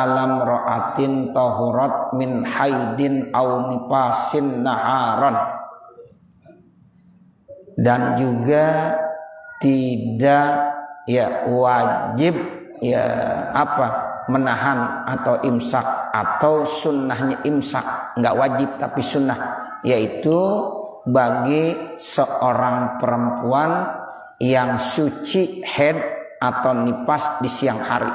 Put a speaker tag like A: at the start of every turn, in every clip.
A: alam ra'atin tahurat min haidin aw nifasin naharon. Dan juga tidak wajib menahan atau imsak, atau sunnahnya imsak, nggak wajib tapi sunnah, yaitu bagi seorang perempuan yang suci haid atau nifas di siang hari.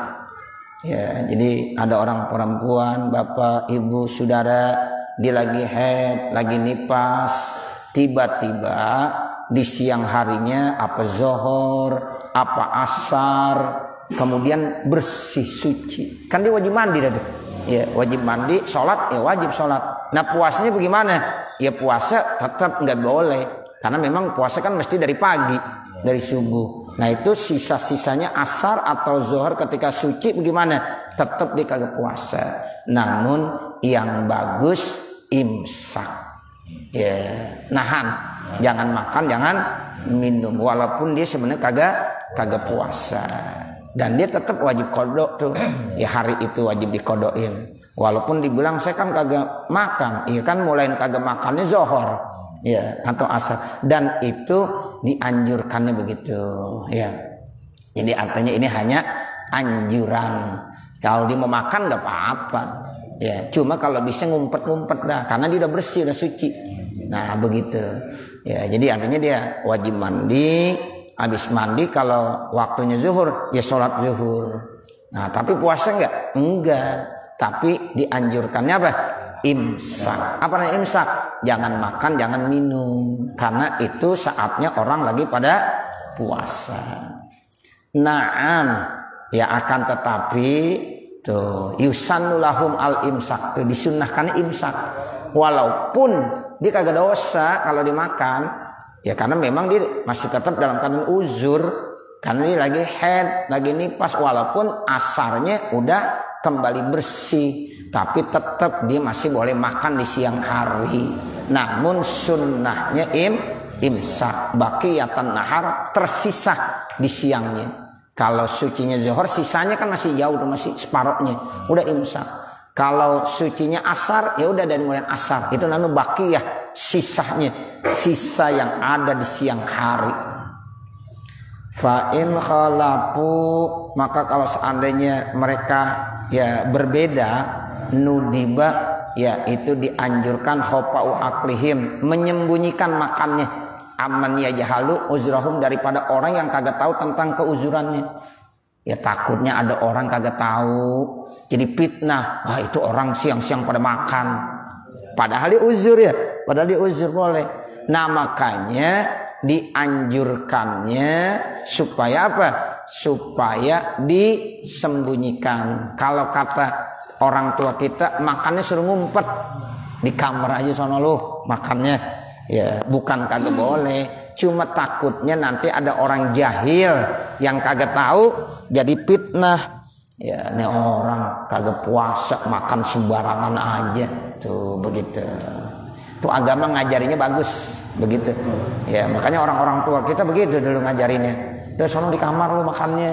A: Ya, jadi ada orang perempuan, bapak, ibu, saudara, dia lagi haid, lagi nifas, tiba-tiba di siang harinya apa zuhur, apa asar, kemudian bersih suci, kan dia wajib mandi dah tuh. Ya, wajib mandi, sholat ya wajib sholat. Nah puasanya bagaimana? Ya puasa tetap nggak boleh, karena memang puasa kan mesti dari pagi, dari subuh. Nah itu sisa-sisanya asar atau zuhur ketika suci bagaimana? Tetap dia kagak puasa. Namun yang bagus imsak, ya nahan, jangan makan, jangan minum, walaupun dia sebenarnya kagak puasa. Dan dia tetap wajib kodok tuh, ya hari itu wajib dikodokin. Walaupun dibilang saya kan kagak makan, iya kan mulai kagak makannya zuhur, ya atau asar. Dan itu dianjurkannya begitu, ya. Jadi artinya ini hanya anjuran. Kalau dia mau makan nggak apa-apa, ya. Cuma kalau bisa ngumpet-ngumpet dah, karena dia udah bersih, udah suci. Nah begitu, ya. Jadi artinya dia wajib mandi. Habis mandi kalau waktunya zuhur ya sholat zuhur. Nah tapi puasa enggak, tapi dianjurkannya apa? Imsak. Apa namanya imsak? Jangan makan, jangan minum, karena itu saatnya orang lagi pada puasa. Naam, ya akan tetapi tuh yusannu lahum al imsak, tuh disunnahkan imsak, walaupun dia kagak dosa kalau dimakan. Ya karena memang dia masih tetap dalam keadaan uzur, karena dia lagi haid, lagi nifas, walaupun asarnya udah kembali bersih, tapi tetap dia masih boleh makan di siang hari. Namun sunnahnya imsak, baqiyatan nahar, tersisa di siangnya. Kalau sucinya zuhur, sisanya kan masih jauh tuh, masih separohnya, udah imsak. Kalau sucinya asar, ya udah dari mulai asar, itu namanya baqiyah, sisanya, sisa yang ada di siang hari. Fa in khalafu, maka kalau seandainya mereka ya berbeda, nudiba, ya itu dianjurkan khofa'u aklihim, menyembunyikan makannya, aman ya jahalu uzrahum, daripada orang yang kagak tahu tentang keuzurannya. Ya takutnya ada orang kagak tahu, jadi fitnah, wah itu orang siang-siang pada makan, padahal dia uzur, ya padahal dia uzur boleh. Nah makanya dianjurkannya supaya apa? Supaya disembunyikan. Kalau kata orang tua kita, makannya suruh ngumpet di kamar aja sono lu makannya, ya bukan kagak boleh, cuma takutnya nanti ada orang jahil yang kagak tahu jadi fitnah. Ya ini orang kagak puasa makan sembarangan aja tuh, begitu. Tuh agama ngajarinya bagus begitu, ya makanya orang-orang tua kita begitu dulu ngajarinnya, udah sono di kamar lu makannya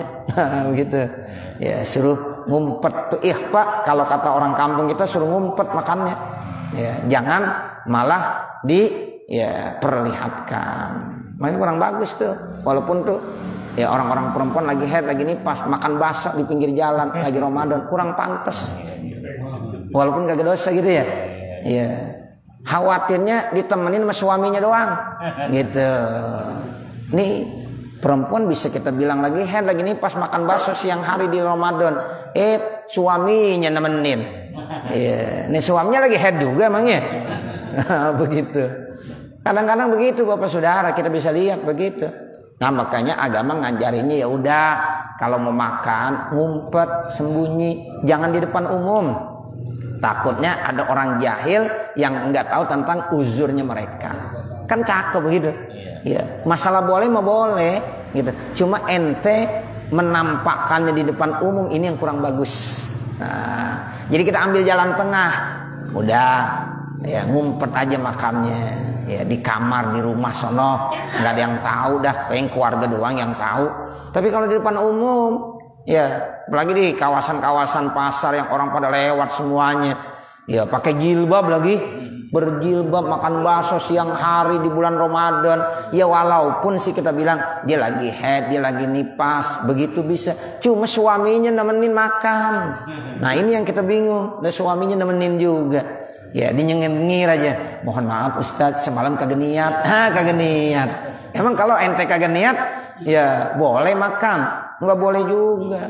A: begitu, ya suruh ngumpet tuh ikhfa, kalau kata orang kampung kita suruh ngumpet makannya, ya jangan malah perlihatkan. Makanya kurang bagus tuh, walaupun tuh ya orang-orang perempuan lagi haid, lagi nifas, makan basah di pinggir jalan lagi Ramadan, kurang pantas, walaupun kagak dosa gitu ya. Ya khawatirnya ditemenin sama suaminya doang gitu. Nih perempuan bisa kita bilang lagi haid, lagi nifas, makan bakso siang hari di Ramadan, suaminya nemenin. Iya, nih suaminya lagi haid juga emangnya. Begitu. Kadang-kadang begitu Bapak Saudara, kita bisa lihat begitu. Nah makanya agama ngajarinnya ya udah, kalau mau makan ngumpet, sembunyi, jangan di depan umum. Takutnya ada orang jahil yang nggak tahu tentang uzurnya mereka. Kan cakep begitu. Ya, masalah boleh mah boleh gitu. Cuma ente menampakkannya di depan umum, ini yang kurang bagus. Nah, jadi kita ambil jalan tengah. Udah, ya ngumpet aja makannya. Ya di kamar, di rumah sono, nggak ada yang tahu dah, pengen keluarga doang yang tahu. Tapi kalau di depan umum, Ya, apalagi di kawasan-kawasan pasar yang orang pada lewat semuanya. Ya, pakai jilbab lagi, berjilbab makan bakso siang hari di bulan Ramadan. Ya walaupun sih kita bilang dia lagi haid, dia lagi nipas, begitu bisa. Cuma suaminya nemenin makan. Nah, ini yang kita bingung. Dan suaminya nemenin juga. Ya, dinyengir aja. Mohon maaf Ustaz, semalam kagak niat. Kagak niat. Emang kalau ente kagak niat, ya boleh makan. Enggak boleh juga.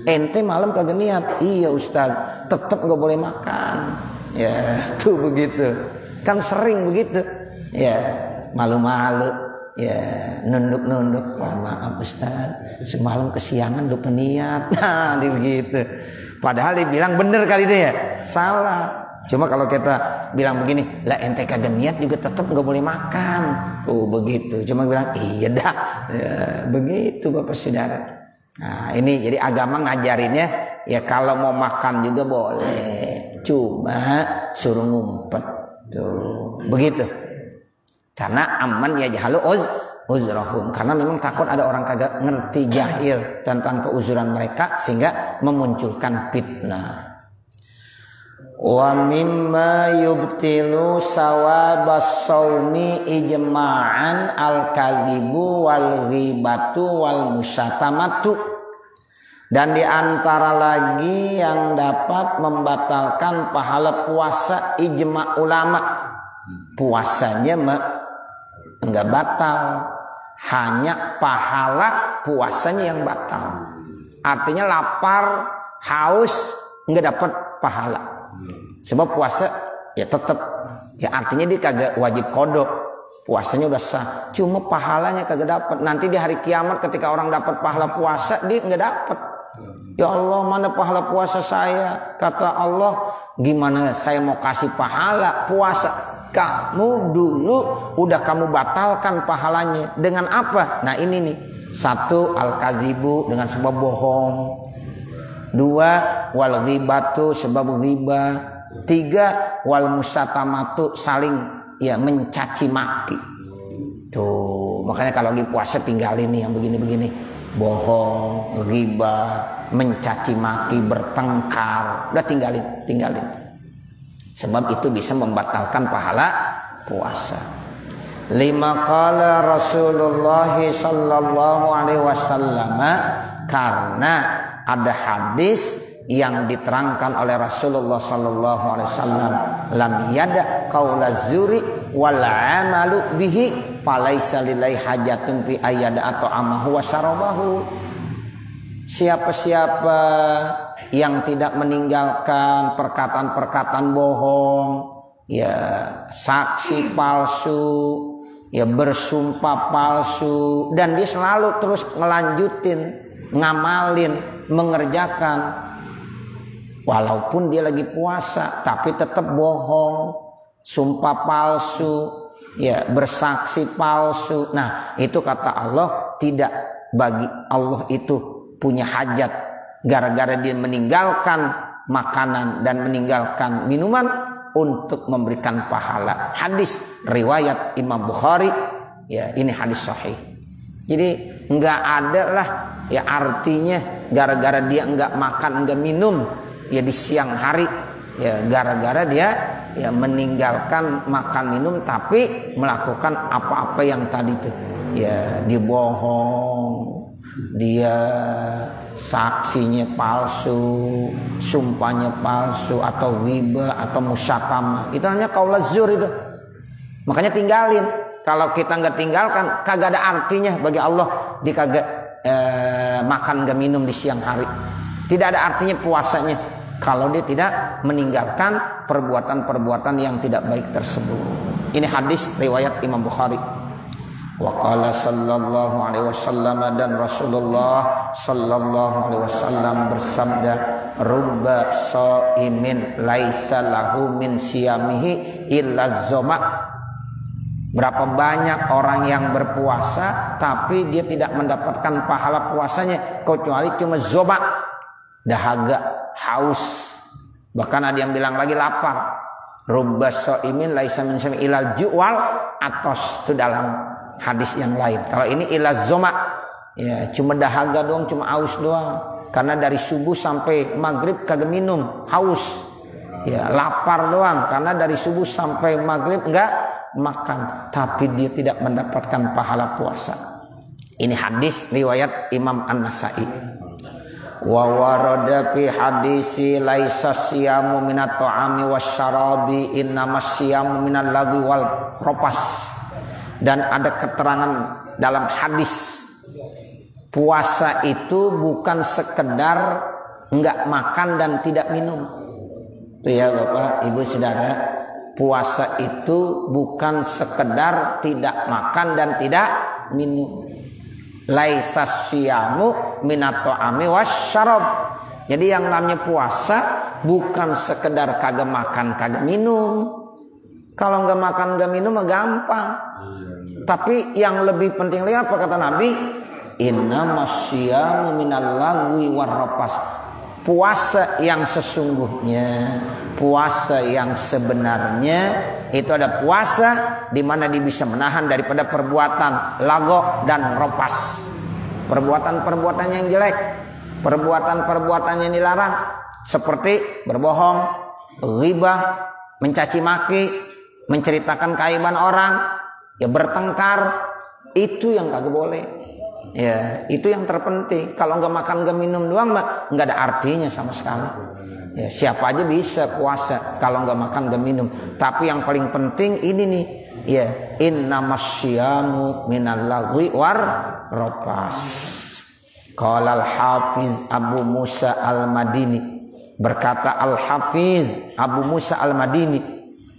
A: Ente malam kagak niat. Iya Ustaz, tetap enggak boleh makan. Ya, tuh begitu. Kan sering begitu. Ya, malu-malu. Ya, nunduk-nunduk. Mohon maaf Ustaz, semalam kesiangan lupa niat. Nah, begitu. Padahal dia bilang bener kali dia ya. Salah. Cuma kalau kita bilang begini, lah ente kagak niat juga tetap nggak boleh makan. Oh begitu. Cuma bilang iya dah. Ya, begitu Bapak Saudara. Nah ini jadi agama ngajarinnya ya kalau mau makan juga boleh. Cuma suruh ngumpet. Tuh begitu. Karena aman ya jahalu uzrahum. Karena memang takut ada orang kagak ngerti jahil tentang keuzuran mereka sehingga memunculkan fitnah. Wa mimma yubtilu sawabas saumi ijma'an al-kadzibu wal ghibatu wal musyatamatu. Dan di antara lagi yang dapat membatalkan pahala puasa ijma' ulama. Puasanya enggak batal, hanya pahala puasanya yang batal. Artinya lapar, haus enggak dapat pahala. Sebab puasa ya tetap ya artinya dia kagak wajib kodok, puasanya udah sah, cuma pahalanya kagak dapat. Nanti di hari kiamat ketika orang dapat pahala puasa dia nggak dapat. Ya Allah, mana pahala puasa saya? Kata Allah, gimana saya mau kasih pahala puasa? Kamu dulu udah kamu batalkan pahalanya dengan apa? Nah ini nih, satu al-kazibu dengan sebab bohong. Dua wal ghibatu sebab ghibah. Tiga wal musyatamatu saling ya mencaci maki. Tuh makanya kalau lagi puasa tinggalin nih yang begini-begini, bohong, ghibah, mencaci maki, bertengkar, udah tinggalin. Sebab itu bisa membatalkan pahala puasa. Lima qala Rasulullah sallallahu alaihi wasallam, karena ada hadis yang diterangkan oleh Rasulullah sallallahu alaihi wasallam, lam yada qaulaz zuri wal amalu bihi falaisa lillahi hajatun fi ayyada atau amahu wa syarabahu. Siapa-siapa yang tidak meninggalkan perkataan-perkataan bohong, ya saksi palsu, ya bersumpah palsu, dan dia selalu terus ngelanjutin, ngamalin, mengerjakan walaupun dia lagi puasa tapi tetap bohong, sumpah palsu, ya bersaksi palsu. Nah, itu kata Allah tidak bagi Allah itu punya hajat gara-gara dia meninggalkan makanan dan meninggalkan minuman untuk memberikan pahala. Hadis riwayat Imam Bukhari, ya ini hadis sahih. Jadi enggak ada lah ya artinya gara-gara dia enggak makan enggak minum ya di siang hari ya gara-gara dia ya meninggalkan makan minum tapi melakukan apa-apa yang tadi itu ya dia bohong, dia saksinya palsu, sumpahnya palsu, atau ghibah atau musyakamah, itu namanya qaulaz zur itu. Makanya tinggalin. Kalau kita nggak tinggalkan kagak ada artinya bagi Allah dia kagak makan nggak minum di siang hari. Tidak ada artinya puasanya kalau dia tidak meninggalkan perbuatan-perbuatan yang tidak baik tersebut. Ini hadis riwayat Imam Bukhari. Wa qala sallallahu alaihi wasallam, dan Rasulullah sallallahu alaihi wasallam bersabda, rubba shaimin laisa lahu min siyamihi illa zoma. Berapa banyak orang yang berpuasa tapi dia tidak mendapatkan pahala puasanya kecuali cuma zoma, dahaga, haus. Bahkan ada yang bilang lagi lapar. Rubba shaimin laisa min siyamihi illa ju'wal atos, itu dalam hadis yang lain. Kalau ini ilaz zoma, ya cuma dahaga doang, cuma aus doang. karena dari subuh sampai maghrib kagak minum, haus. Ya, lapar doang karena dari subuh sampai maghrib enggak makan, tapi dia tidak mendapatkan pahala puasa. Ini hadis riwayat Imam An-Nasai. Wa warada fi hadisi laisa siyamu minat ta'ami wasyarabi innamas siyamu minal lagwi wal ropas. Dan ada keterangan dalam hadis, puasa itu bukan sekedar enggak makan dan tidak minum. Itu ya Bapak, Ibu, Saudara, puasa itu bukan sekedar tidak makan dan tidak minum. Laisa siyamu minat ta'ami wasyarab. Jadi yang namanya puasa bukan sekedar kagak makan kagak minum. Kalau nggak makan nggak minum mah gampang. Tapi yang lebih penting lagi apa kata Nabi? Innamas siyamu minal lagwi warrapas. Puasa yang sesungguhnya, puasa yang sebenarnya itu ada puasa di mana dia bisa menahan daripada perbuatan lago dan ropas. Perbuatan-perbuatan yang jelek, perbuatan-perbuatan yang dilarang seperti berbohong, ghibah, mencaci maki, menceritakan keaiban orang, ya bertengkar, itu yang kagak boleh. Ya, itu yang terpenting. Kalau nggak makan nggak minum doang mah nggak ada artinya sama sekali. Ya, siapa aja bisa puasa kalau nggak makan nggak minum. Tapi yang paling penting ini nih, ya innamas syiyamu minal lagwi war ropas. Qala al-Hafiz Abu Musa al-Madini, berkata al-Hafiz Abu Musa al-Madini,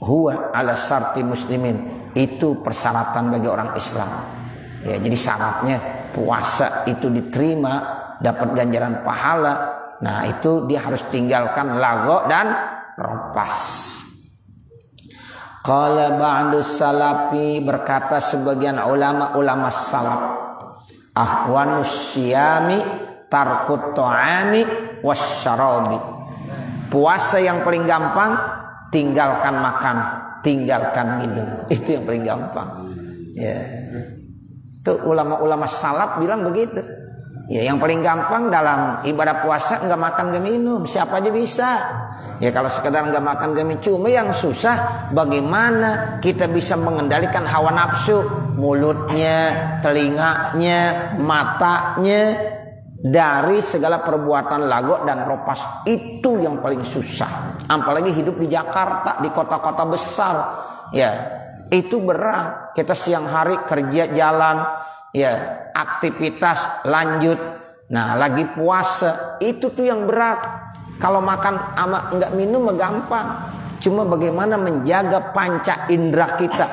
A: huwa ala syarti muslimin, itu persyaratan bagi orang Islam. Ya, jadi syaratnya puasa itu diterima, dapat ganjaran pahala. Nah, itu dia harus tinggalkan lago dan ropas. Qala ba'du salafi, berkata sebagian ulama salaf, ahwanus syiyami tarkut ta'ami wasyarabi. Puasa yang paling gampang tinggalkan makan, tinggalkan minum. Itu yang paling gampang. Ya. Itu ulama-ulama salaf bilang begitu. Ya, yang paling gampang dalam ibadah puasa nggak makan nggak minum, siapa aja bisa. Ya kalau sekedar nggak makan nggak minum, cuma yang susah bagaimana kita bisa mengendalikan hawa nafsu, mulutnya, telinganya, matanya dari segala perbuatan lago dan ropas. Itu yang paling susah. Apalagi hidup di Jakarta, di kota-kota besar, ya. Itu berat. Kita siang hari kerja jalan, ya aktivitas lanjut. Nah lagi puasa itu tuh yang berat. Kalau makan ama enggak minum mah gampang. Cuma bagaimana menjaga panca indera kita.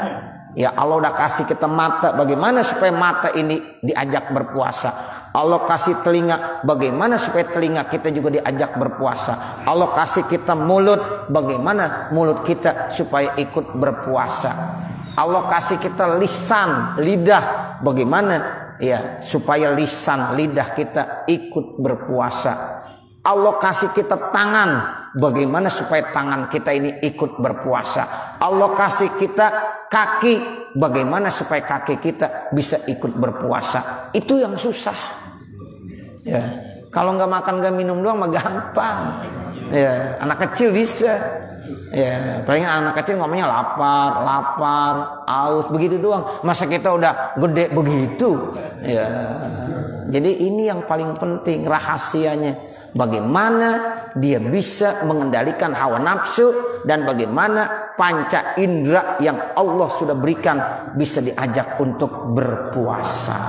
A: Ya Allah udah kasih kita mata, bagaimana supaya mata ini diajak berpuasa. Allah kasih telinga, bagaimana supaya telinga kita juga diajak berpuasa. Allah kasih kita mulut, bagaimana mulut kita supaya ikut berpuasa. Allah kasih kita lisan, lidah, bagaimana ya supaya lisan, lidah kita ikut berpuasa. Allah kasih kita tangan, bagaimana supaya tangan kita ini ikut berpuasa. Allah kasih kita kaki, bagaimana supaya kaki kita bisa ikut berpuasa. Itu yang susah. Ya, kalau nggak makan nggak minum doang mah gampang. Ya, anak kecil bisa. Ya, paling anak kecil ngomongnya lapar, aus begitu doang. Masa kita udah gede begitu? Ya. Jadi ini yang paling penting rahasianya. Bagaimana dia bisa mengendalikan hawa nafsu dan bagaimana panca indera yang Allah sudah berikan bisa diajak untuk berpuasa.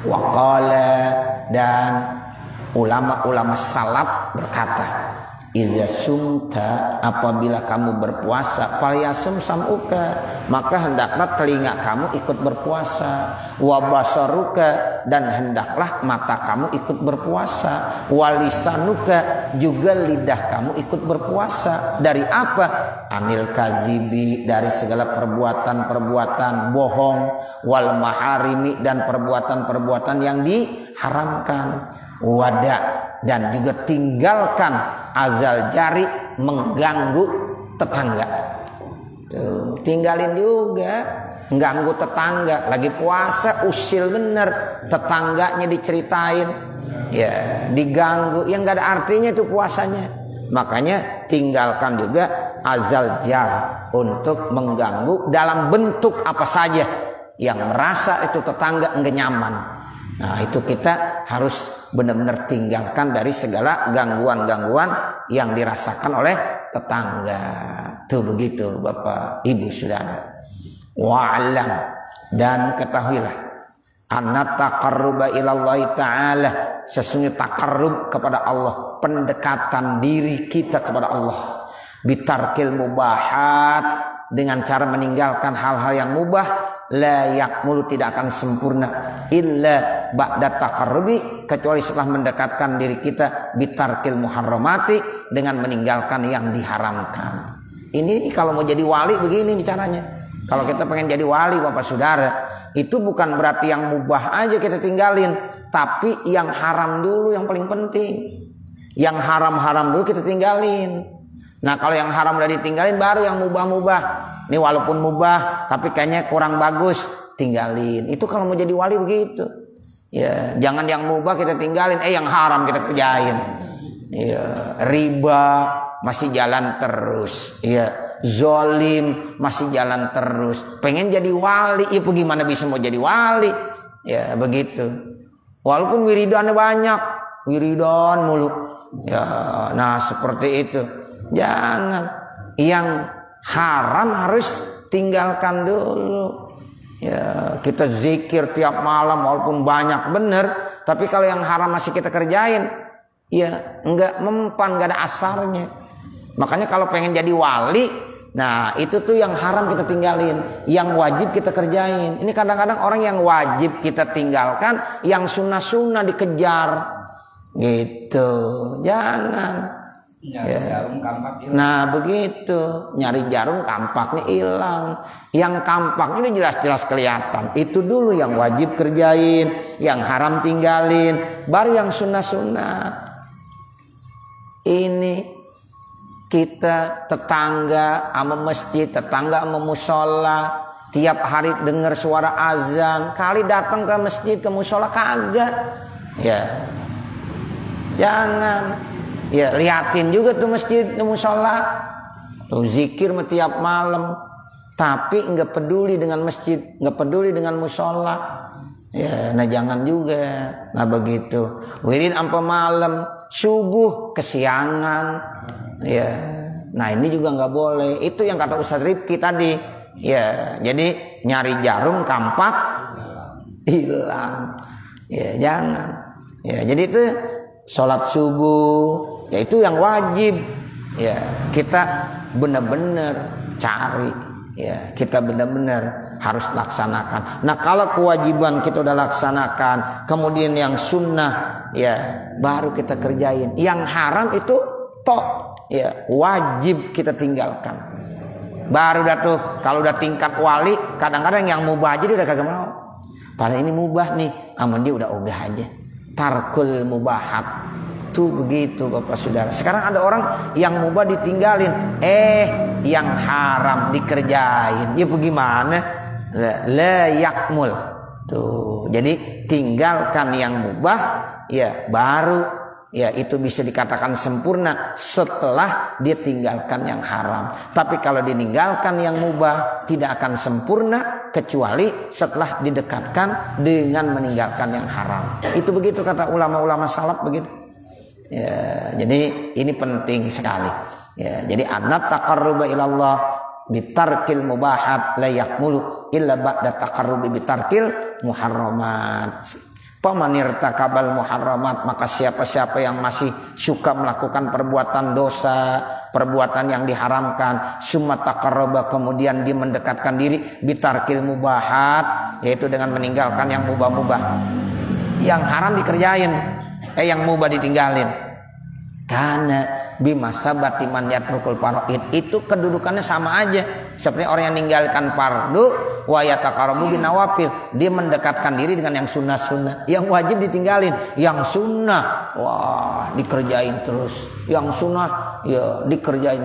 A: Waqala, dan ulama-ulama salaf berkata, iza sumta, apabila kamu berpuasa, falyasum sam'uka, maka hendaklah telinga kamu ikut berpuasa, wa basaruka, dan hendaklah mata kamu ikut berpuasa, wa lisanuka, juga lidah kamu ikut berpuasa. Dari apa? Anil kazibi, dari segala perbuatan-perbuatan bohong, wal maharimi, dan perbuatan-perbuatan yang diharamkan, wada, dan juga tinggalkan azal jari, mengganggu tetangga. Tuh, tinggalin juga, mengganggu tetangga. Lagi puasa usil bener, tetangganya diceritain, Ya, diganggu yang nggak ada artinya itu puasanya. Makanya tinggalkan juga azal jar untuk mengganggu dalam bentuk apa saja yang merasa itu tetangga enggak nyaman. Nah, itu kita harus benar-benar tinggalkan dari segala gangguan-gangguan yang dirasakan oleh tetangga. Tuh begitu Bapak Ibu Saudara. Wa'alam, dan ketahuilah anna taqarruba ilallahi ta'ala, sesungguhnya taqarrub kepada Allah, pendekatan diri kita kepada Allah, bitarkil mubahat, dengan cara meninggalkan hal-hal yang mubah, la yakmulu, tidak akan sempurna, illa ba'da taqarrubi, kecuali setelah mendekatkan diri kita bitarkil muharramati, dengan meninggalkan yang diharamkan. Ini kalau mau jadi wali begini nih caranya. Kalau kita pengen jadi wali Bapak Saudara, itu bukan berarti yang mubah aja kita tinggalin, tapi yang haram dulu yang paling penting. Yang haram-haram dulu kita tinggalin. Nah, kalau yang haram udah ditinggalin, baru yang mubah-mubah. Ini walaupun mubah tapi kayaknya kurang bagus, tinggalin. Itu kalau mau jadi wali begitu. Ya, jangan yang mubah kita tinggalin, yang haram kita kerjain. Ya, riba masih jalan terus. Ya, zolim masih jalan terus. Pengen jadi wali, ya bagaimana bisa mau jadi wali? Ya begitu. Walaupun wiridannya banyak, wiridan mulu. Ya, nah seperti itu. Jangan. Yang haram harus tinggalkan dulu. Ya, kita zikir tiap malam walaupun banyak bener, tapi kalau yang haram masih kita kerjain, ya enggak mempan, enggak ada asarnya. Makanya kalau pengen jadi wali, nah itu tuh yang haram kita tinggalin, yang wajib kita kerjain. Ini kadang-kadang orang yang wajib kita tinggalkan, yang sunnah-sunnah dikejar, gitu. Jangan.
B: Nyari jarum kampak hilang.
A: Nah begitu, nyari jarum kampaknya hilang. Yang kampaknya ini jelas-jelas kelihatan. Itu dulu yang wajib kerjain, yang haram tinggalin, baru yang sunnah-sunnah. Ini kita tetangga sama masjid, tetangga sama musola, tiap hari dengar suara azan, kali datang ke masjid, ke musola kagak. Ya, jangan. Ya, liatin juga tuh masjid, tuh musola, tuh zikir tiap malam, tapi nggak peduli dengan masjid, nggak peduli dengan musola. Ya, nah jangan juga. Nah begitu. Wirid sampai malam, subuh kesiangan. Ya, nah ini juga nggak boleh. Itu yang kata Ustadz Rifki tadi. Ya, jadi nyari jarum kampak hilang. Ya, jangan. Ya, jadi itu sholat subuh. Ya itu yang wajib. Ya, kita benar-benar cari. Ya, kita benar-benar harus laksanakan. Nah, kalau kewajiban kita udah laksanakan, kemudian yang sunnah, ya baru kita kerjain. Yang haram itu ya wajib kita tinggalkan. Baru dah tuh kalau udah tingkat wali, kadang-kadang yang mubah aja dia udah kagak mau. Padahal ini mubah nih, aman dia udah ogah aja. Tarkul mubahat. Tuh begitu Bapak Saudara. Sekarang ada orang yang mubah ditinggalin, yang haram dikerjain. Ya bagaimana? La yakmul. Tuh. Jadi tinggalkan yang mubah, ya baru ya itu bisa dikatakan sempurna setelah dia tinggalkan yang haram. Tapi kalau ditinggalkan yang mubah tidak akan sempurna kecuali setelah didekatkan dengan meninggalkan yang haram. Itu begitu kata ulama-ulama salaf begitu. Ya, jadi ini penting sekali. Ya, jadi annat taqarruba ilallah bitarkil mubahat la yakmulu illa ba'da taqarrubi bitarkil muharramat. Pamanir takabal muharramat, maka siapa-siapa yang masih suka melakukan perbuatan dosa, perbuatan yang diharamkan, summa taqarraba, kemudian dia mendekatkan diri bitarkil mubahat, yaitu dengan meninggalkan yang mubah-mubah. Yang haram dikerjain, yang mubah ditinggalin. Karena bimasabati man yatrukul faraid, itu kedudukannya sama aja seperti orang yang meninggalkan fardu wa yataqarrabu binawafil, dia mendekatkan diri dengan yang sunnah-sunnah. Yang wajib ditinggalin, yang sunnah wah dikerjain terus, yang sunnah ya dikerjain,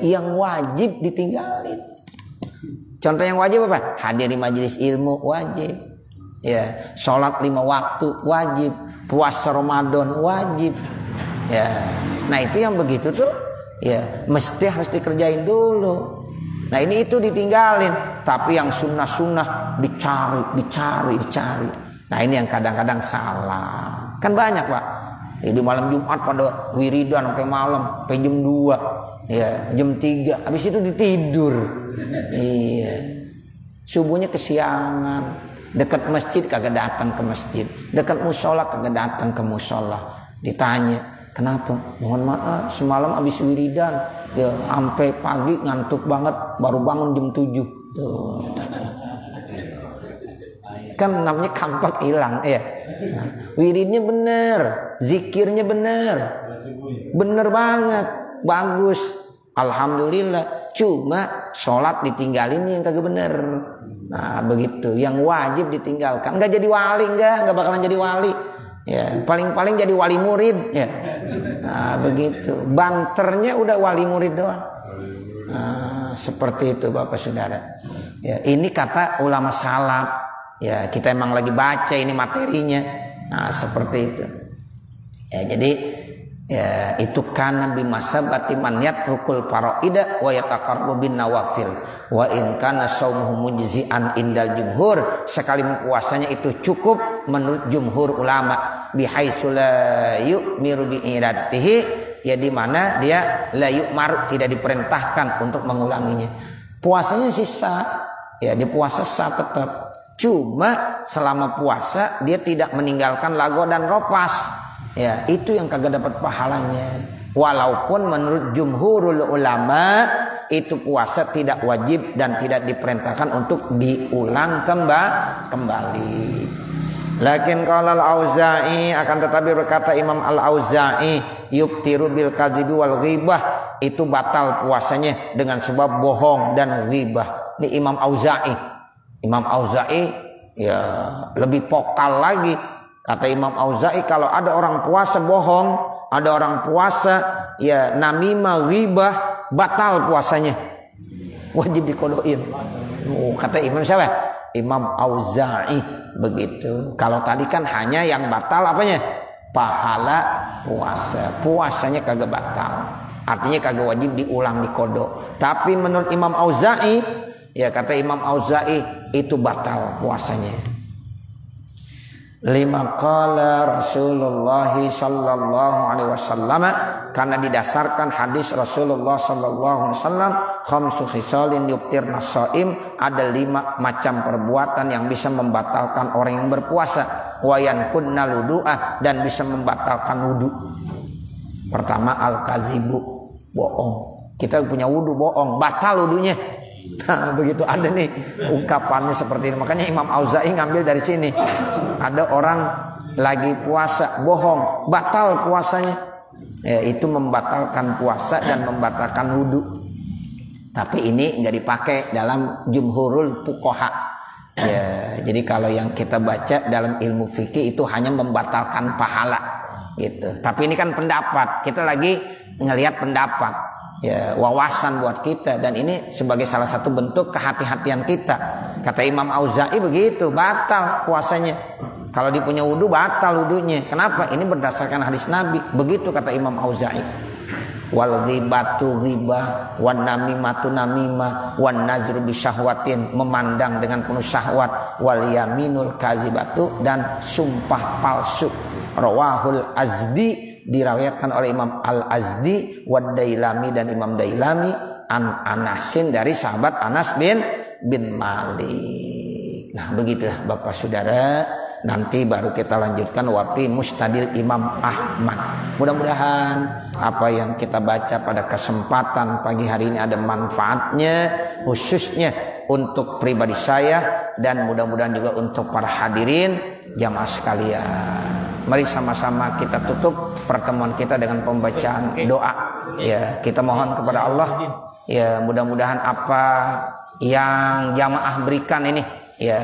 A: yang wajib ditinggalin. Contoh yang wajib apa? Hadiri majelis ilmu wajib. Ya, sholat 5 waktu wajib, puasa Ramadan wajib. Ya, nah itu yang begitu tuh, ya mesti harus dikerjain dulu. Nah ini itu ditinggalin, tapi yang sunnah-sunnah dicari. Nah ini yang kadang-kadang salah. Kan banyak Pak, di malam Jumat pada wiridan sampai malam, sampai jam 2, ya jam 3, habis itu ditidur. Iya, subuhnya kesiangan. Dekat masjid kagak datang ke masjid, dekat musola kagak datang ke musola. Ditanya, kenapa? Mohon maaf, semalam habis wiridan, ya sampai pagi ngantuk banget, baru bangun jam 7. Tuh. Kan namanya kampak hilang ya. Nah, wiridnya bener, zikirnya bener banget, bagus, alhamdulillah. Cuma sholat ditinggalin yang kagak bener. Nah begitu, yang wajib ditinggalkan. Nggak jadi wali, nggak bakalan jadi wali. Ya paling jadi wali murid. Ya, nah begitu. Banternya udah wali murid doang. Nah, seperti itu Bapak Saudara. Ya ini kata ulama salaf. Ya kita emang lagi baca ini materinya. Nah seperti itu. Ya jadi ya itu kana bimasabati man yatrukul faraida wa yataqarrabu bin nawafil wa in kana shaumuhu mujzi'an indal jumhur, sekali puasanya itu cukup menurut jumhur ulama, bihaitsu la yu'miru bi iradatihi, ya di mana dia la yu'mar, tidak diperintahkan untuk mengulanginya. Puasanya sisa, ya di puasa sah tetap, cuma selama puasa dia tidak meninggalkan lago dan ropas. Ya, itu yang kagak dapat pahalanya. Walaupun menurut jumhurul ulama itu puasa tidak wajib dan tidak diperintahkan untuk diulang kembali. Lakin qala al-Auza'i, akan tetapi berkata Imam al-Auza'i, yuktiru bil kadhibi wal ghibah, itu batal puasanya dengan sebab bohong dan ghibah. Ini Imam Auza'i. Imam Auza'i ya lebih vokal lagi. Kata Imam Auza'i, kalau ada orang puasa bohong, ada orang puasa ya namimah, ghibah, batal puasanya, wajib dikodoin. Kata Imam siapa? Imam Auza'i begitu. Kalau tadi kan hanya yang batal apanya? Pahala puasa. Puasanya kagak batal. Artinya kagak wajib diulang dikodok. Tapi menurut Imam Auza'i, ya kata Imam Auza'i itu batal puasanya. Lima qala Rasulullah sallallahu alaihi wasallam, karena didasarkan hadis Rasulullah sallallahu alaihi wasallam, khamsu khisalin yuftirna shaim, ada 5 macam perbuatan yang bisa membatalkan orang yang berpuasa, wa yankunna ludu'ah, dan bisa membatalkan wudu. Pertama al-kazibu, bohong. Kita punya wudu bohong, batal wudunya. Nah, begitu ada nih ungkapannya seperti ini. Makanya Imam Auza'i ngambil dari sini. Ada orang lagi puasa bohong, batal puasanya. Ya, itu membatalkan puasa dan membatalkan wudu. Tapi ini nggak dipakai dalam jumhurul fuqaha. Ya, jadi kalau yang kita baca dalam ilmu fikih itu hanya membatalkan pahala gitu. Tapi ini kan pendapat. Kita lagi ngelihat pendapat. Ya, wawasan buat kita, dan ini sebagai salah satu bentuk kehati-hatian kita. Kata Imam Auza'i begitu, batal puasanya. Kalau dia punya wudu, batal wudunya. Kenapa? Ini berdasarkan hadis Nabi. Begitu kata Imam Auza'i. Wal ghibatu ghibah, wan namimatu namimah, wan nazru bisyahwatin, memandang dengan penuh syahwat, wal yaminul kazibatu, dan sumpah palsu. Rawahul Azdi, diriwayatkan oleh Imam Al-Azdi, wa Dailami, dan Imam Dailami, an Anasin, dari sahabat Anas bin Malik. Nah begitulah Bapak Saudara. Nanti baru kita lanjutkan wafi mustadil Imam Ahmad. Mudah-mudahan apa yang kita baca pada kesempatan pagi hari ini ada manfaatnya, khususnya untuk pribadi saya, dan mudah-mudahan juga untuk para hadirin jamaah sekalian. Mari sama-sama kita tutup pertemuan kita dengan pembacaan doa. Ya, kita mohon kepada Allah, ya mudah-mudahan apa yang jamaah berikan ini ya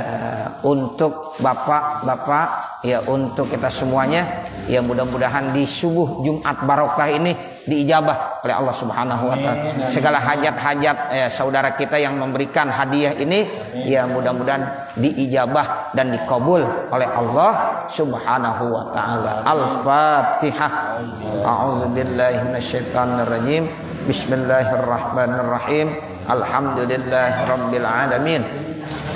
A: untuk bapak-bapak, ya untuk kita semuanya, ya mudah-mudahan di subuh Jumat barokah ini diijabah oleh Allah Subhanahu wa taala. Segala hajat-hajat saudara kita yang memberikan hadiah ini, ya mudah-mudahan diijabah dan dikabul oleh Allah Subhanahu wa taala. Al-Fatihah. A'udzubillahi minasyaitonir rajim. Bismillahirrahmanirrahim. Alhamdulillahirabbil alamin.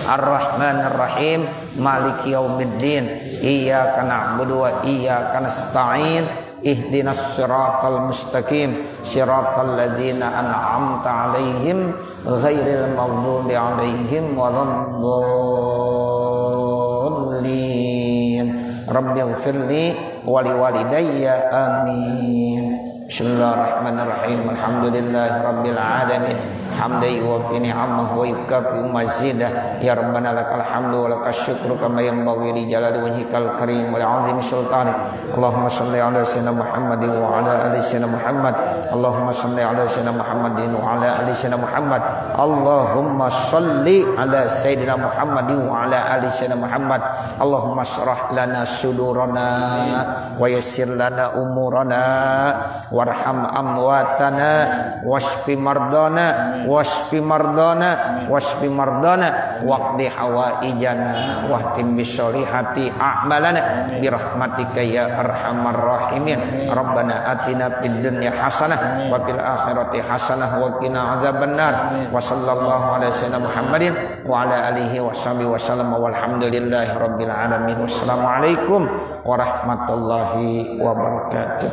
A: Ar-Rahmanir Rahim. Maliki yaumiddin. Iyyaka na'budu wa iyyaka nasta'in. Ihdinas siratal mustaqim. Siratal ladzina an'amta 'alaihim ghairil maghdubi 'alaihim waladdallin. Rabbighfirli wa liwalidayya amin. Bismillahirrahmanirrahim. Alhamdulillahirabbil alamin. Hamdan yuwaffi ni'amahu wa yukafi mazidah. Ya Rabbana lakal hamdu wa lakas syukru kama yanbaghi li jalali wajhikal karim wa li'azimi sultanik. Allahumma shalli ala sayyidina Muhammadin wa ala ali sayyidina Muhammad. Allahumma shalli ala sayyidina Muhammadin wa ala ali sayyidina Muhammad. Allahumma shalli ala sayyidina Muhammadin wa ala ali sayyidina Muhammad. Allahumma shrah lana sudurana wa yassir lana umurana warham amwatana washfi mardana washfi mardana waqdi hawaijana wahtim bisolihati a'malana birahmatika ya arhamar rahimin. Rabbana atina fid dunya hasanah wa fil akhirati hasanah wa qina adzabannar. Wa sallallahu ala sayyidina Muhammadin wa ala alihi washabihi wasallam walhamdulillahi rabbil alamin. Wassalamualaikum warahmatullahi wabarakatuh.